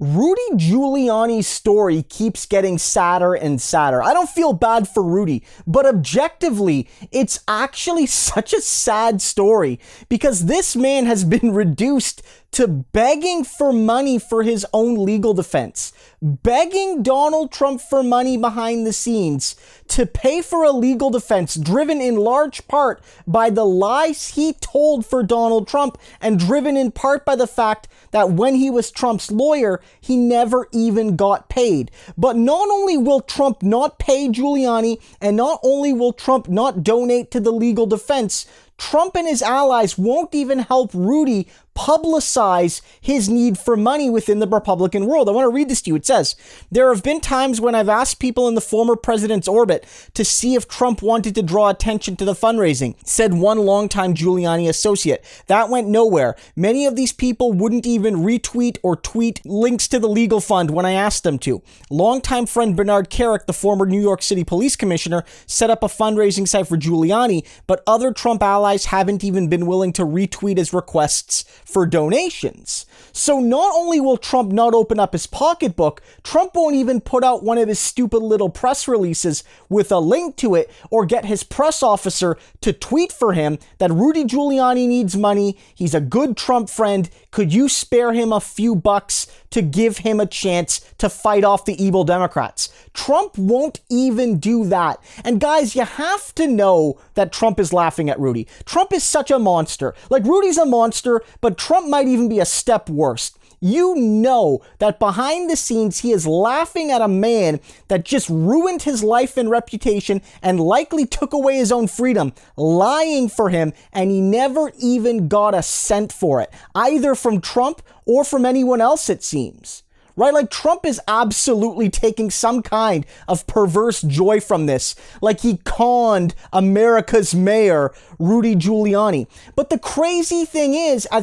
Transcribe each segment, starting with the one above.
Rudy Giuliani's story keeps getting sadder and sadder. I don't feel bad for Rudy, but objectively, it's actually such a sad story because this man has been reduced to begging for money for his own legal defense, begging Donald Trump for money behind the scenes to pay for a legal defense driven in large part by the lies he told for Donald Trump and driven in part by the fact that when he was Trump's lawyer, he never even got paid. But not only will Trump not pay Giuliani, and not only will Trump not donate to the legal defense, Trump and his allies won't even help Rudy publicize his need for money within the Republican world. I want to read this to you. It says, "There have been times when I've asked people in the former president's orbit to see if Trump wanted to draw attention to the fundraising," said one longtime Giuliani associate. "That went nowhere. Many of these people wouldn't even retweet or tweet links to the legal fund when I asked them to." Longtime friend Bernard Kerik, the former New York City police commissioner, set up a fundraising site for Giuliani, but other Trump allies haven't even been willing to retweet his requests for donations. So not only will Trump not open up his pocketbook, Trump won't even put out one of his stupid little press releases with a link to it or get his press officer to tweet for him that Rudy Giuliani needs money. He's a good Trump friend. Could you spare him a few bucks to give him a chance to fight off the evil Democrats? Trump won't even do that. And guys, you have to know that Trump is laughing at Rudy. Trump is such a monster. Like, Rudy's a monster, but Trump might even be a step worse. You know that behind the scenes, he is laughing at a man that just ruined his life and reputation and likely took away his own freedom, lying for him, and he never even got a cent for it, either from Trump or from anyone else, it seems. Right? Like, Trump is absolutely taking some kind of perverse joy from this. Like, he conned America's mayor, Rudy Giuliani. But the crazy thing is I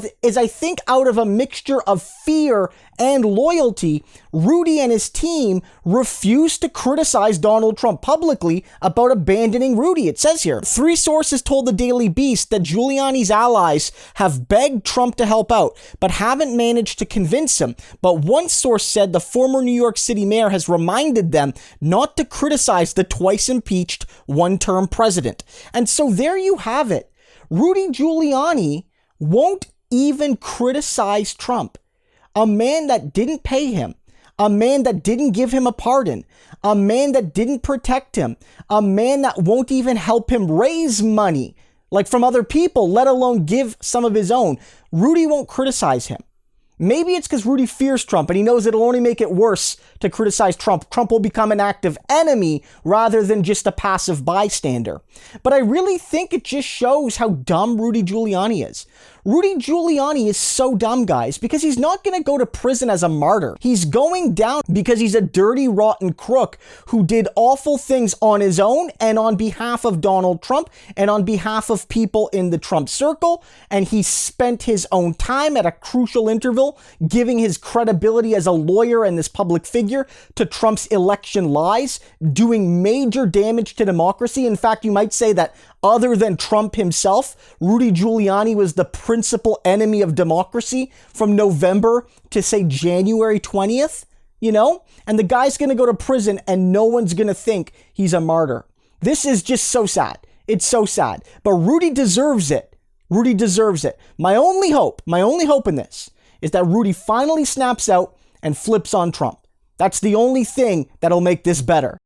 think out of a mixture of fear and loyalty, Rudy and his team refused to criticize Donald Trump publicly about abandoning Rudy. It says here, 3 sources told the Daily Beast that Giuliani's allies have begged Trump to help out, but haven't managed to convince him. But one source said the former New York City mayor has reminded them not to criticize the twice impeached one-term president. And so there you have it. Rudy Giuliani won't even criticize Trump. A man that didn't pay him, a man that didn't give him a pardon, a man that didn't protect him, a man that won't even help him raise money, like from other people, let alone give some of his own. Rudy won't criticize him. Maybe it's because Rudy fears Trump and he knows it'll only make it worse to criticize Trump. Trump will become an active enemy rather than just a passive bystander. But I really think it just shows how dumb Rudy Giuliani is. Rudy Giuliani is so dumb, guys, because he's not going to go to prison as a martyr. He's going down because he's a dirty, rotten crook who did awful things on his own and on behalf of Donald Trump and on behalf of people in the Trump circle. And he spent his own time at a crucial interval giving his credibility as a lawyer and this public figure to Trump's election lies, doing major damage to democracy. In fact, you might say that other than Trump himself, Rudy Giuliani was the principal enemy of democracy from November to, say, January 20th, you know? And the guy's going to go to prison and no one's going to think he's a martyr. This is just so sad. It's so sad. But Rudy deserves it. Rudy deserves it. My only hope in this is that Rudy finally snaps out and flips on Trump. That's the only thing that'll make this better.